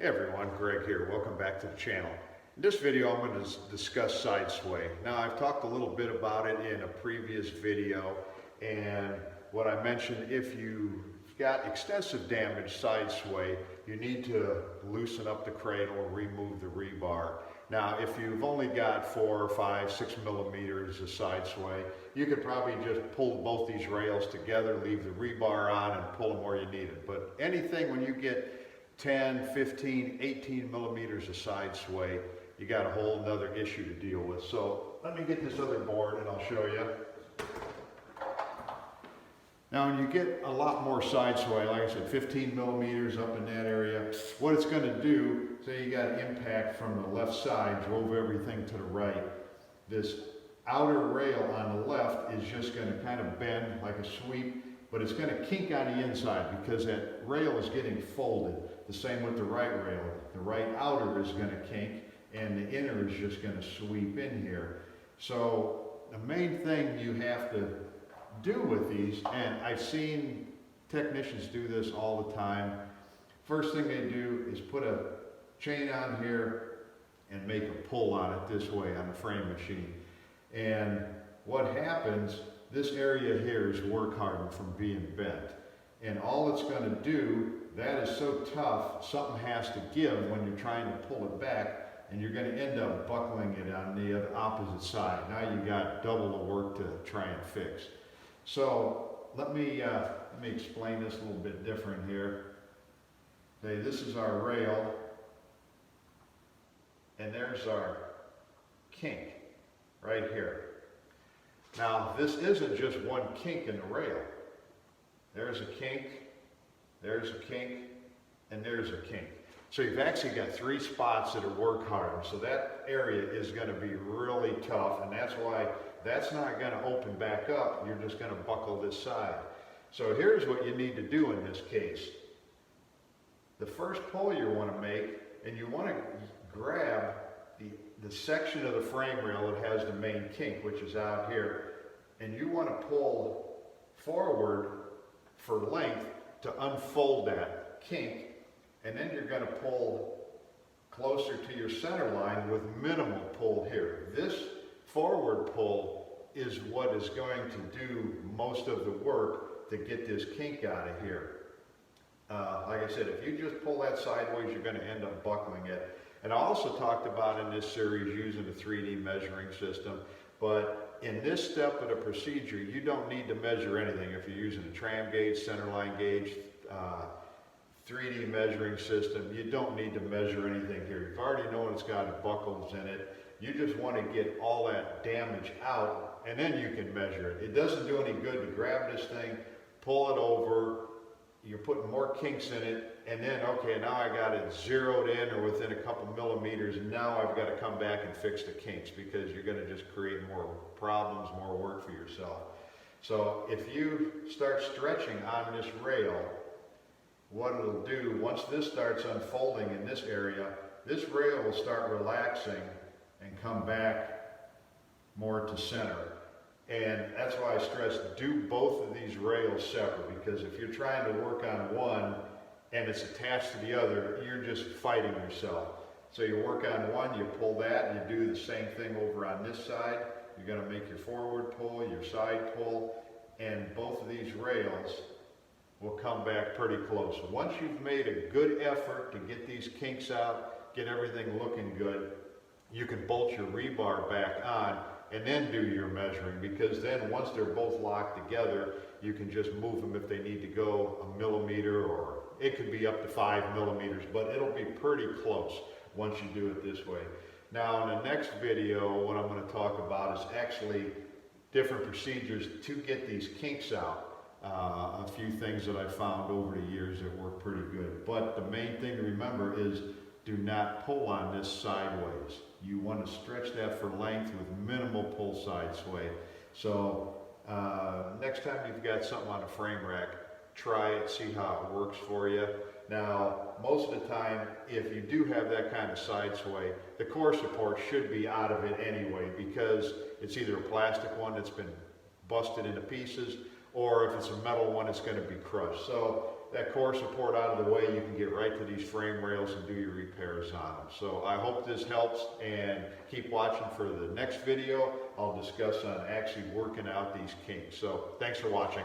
Hey everyone, Greg here. Welcome back to the channel. In this video, I'm going to discuss side sway. Now, I've talked a little bit about it in a previous video, and what I mentioned, if you've got extensive damage side sway, you need to loosen up the cradle or remove the rebar. Now, if you've only got 4, 5, 6 millimeters of side sway, you could probably just pull both these rails together, leave the rebar on, and pull them where you need it. But anything when you get 10, 15, 18 millimeters of side sway, you got a whole nother issue to deal with. So let me get this other board and I'll show you. Now when you get a lot more side sway, like I said, 15 millimeters up in that area, what it's going to do, say you got impact from the left side, drove everything to the right. This outer rail on the left is just going to kind of bend like a sweep, but it's going to kink on the inside because that rail is getting folded. The same with the right rail. The right outer is going to kink and the inner is just going to sweep in here. So the main thing you have to do with these, and I've seen technicians do this all the time, first thing they do is put a chain on here and make a pull on it this way on the frame machine. And what happens, this area here is work hardened from being bent. And all it's going to do, that is so tough, something has to give when you're trying to pull it back, and you're going to end up buckling it on the opposite side. Now you got double the work to try and fix. So let me explain this a little bit different here. Okay, this is our rail, and there's our kink right here. Now this isn't just one kink in the rail. There's a kink, there's a kink, and there's a kink. So you've actually got 3 spots that are work hardened. So that area is going to be really tough, and that's why that's not going to open back up. You're just going to buckle this side. So here's what you need to do in this case. The first pull you want to make, and you want to grab the section of the frame rail that has the main kink, which is out here, and you want to pull forward for length to unfold that kink, and then you're going to pull closer to your center line with minimal pull here. This forward pull is what is going to do most of the work to get this kink out of here. Like I said, if you just pull that sideways, you're going to end up buckling it. And I also talked about in this series using the 3D measuring system, but in this step of the procedure, you don't need to measure anything. If you're using a tram gauge, centerline gauge, 3D measuring system, you don't need to measure anything here. You've already known it's got buckles in it. You just want to get all that damage out, and then you can measure it. It doesn't do any good to grab this thing, pull it over, you're putting more kinks in it, and then, okay, now I got it zeroed in or within a couple millimeters, and now I've got to come back and fix the kinks because you're going to just create more problems, more work for yourself. So if you start stretching on this rail, what it'll do, once this starts unfolding in this area, this rail will start relaxing and come back more to center. And that's why I stress, do both of these rails separate, because if you're trying to work on one and it's attached to the other, you're just fighting yourself. So you work on one, you pull that, and you do the same thing over on this side. You're going to make your forward pull, your side pull, and both of these rails will come back pretty close. Once you've made a good effort to get these kinks out, get everything looking good, you can bolt your rebar back on and then do your measuring, because then once they're both locked together, you can just move them if they need to go a millimeter, or it could be up to 5 millimeters, but it'll be pretty close once you do it this way. Now in the next video, what I'm going to talk about is actually different procedures to get these kinks out. A few things that I've found over the years that work pretty good. But the main thing to remember is do not pull on this sideways. You want to stretch that for length with minimal pull side sway. So next time you've got something on a frame rack, try it, see how it works for you. Now, most of the time, if you do have that kind of side sway, the core support should be out of it anyway, because it's either a plastic one that's been busted into pieces, or if it's a metal one, it's going to be crushed. So that core support out of the way, you can get right to these frame rails and do your repairs on them. So I hope this helps, and keep watching for the next video. I'll discuss on actually working out these kinks. So thanks for watching.